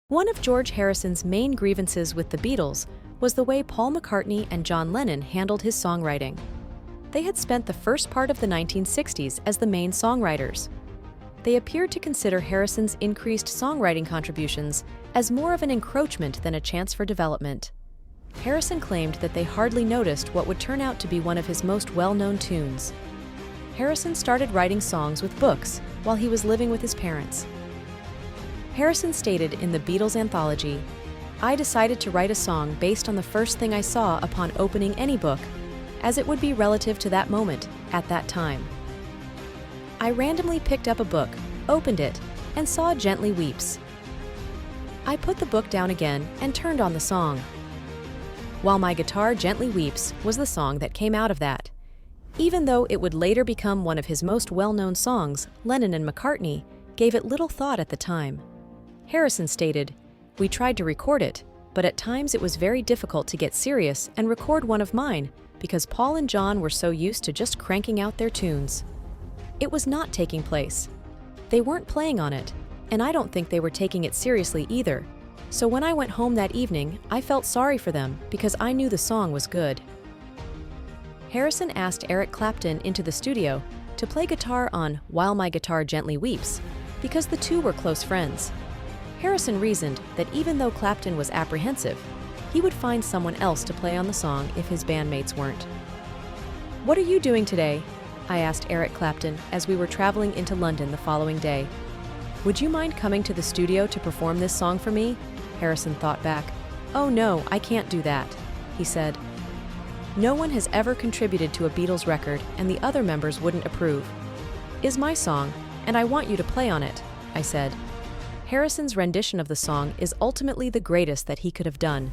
One of George Harrison's main grievances with the Beatles was the way Paul McCartney and John Lennon handled his songwriting. They had spent the first part of the 1960s as the main songwriters. They appeared to consider Harrison's increased songwriting contributions as more of an encroachment than a chance for development. Harrison claimed that they hardly noticed what would turn out to be one of his most well-known tunes. Harrison started writing songs with books while he was living with his parents. Harrison stated in the Beatles Anthology, "I decided to write a song based on the first thing I saw upon opening any book, as it would be relative to that moment, at that time. I randomly picked up a book, opened it, and saw Gently Weeps. I put the book down again and turned on the song. While My Guitar Gently Weeps was the song that came out of that. Even though it would later become one of his most well-known songs, Lennon and McCartney gave it little thought at the time." Harrison stated, "We tried to record it, but at times it was very difficult to get serious and record one of mine because Paul and John were so used to just cranking out their tunes. It was not taking place. They weren't playing on it, and I don't think they were taking it seriously either. So when I went home that evening, I felt sorry for them because I knew the song was good." Harrison asked Eric Clapton into the studio to play guitar on While My Guitar Gently Weeps because the two were close friends. Harrison reasoned that even though Clapton was apprehensive, he would find someone else to play on the song if his bandmates weren't. "What are you doing today?" I asked Eric Clapton as we were traveling into London the following day. "Would you mind coming to the studio to perform this song for me?" Harrison thought back. "Oh no, I can't do that," he said. "No one has ever contributed to a Beatles record and the other members wouldn't approve. It's my song, and I want you to play on it," I said. Harrison's rendition of the song is ultimately the greatest that he could have done.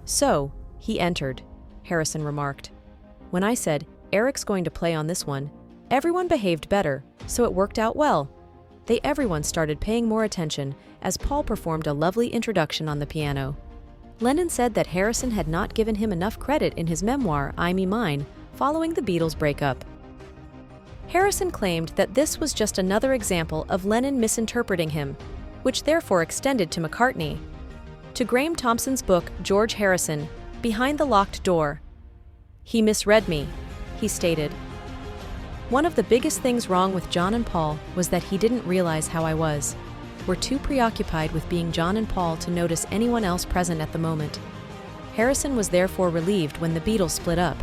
"So, he entered," Harrison remarked. "When I said, 'Eric's going to play on this one,' everyone behaved better, so it worked out well. Everyone started paying more attention as Paul performed a lovely introduction on the piano." Lennon said that Harrison had not given him enough credit in his memoir, I Me Mine, following the Beatles' breakup. Harrison claimed that this was just another example of Lennon misinterpreting him, which therefore extended to McCartney. To Graham Thompson's book, George Harrison, Behind the Locked Door, "He misread me," he stated. "One of the biggest things wrong with John and Paul was that he didn't realize how I was. We're too preoccupied with being John and Paul to notice anyone else present at the moment." Harrison was therefore relieved when the Beatles split up.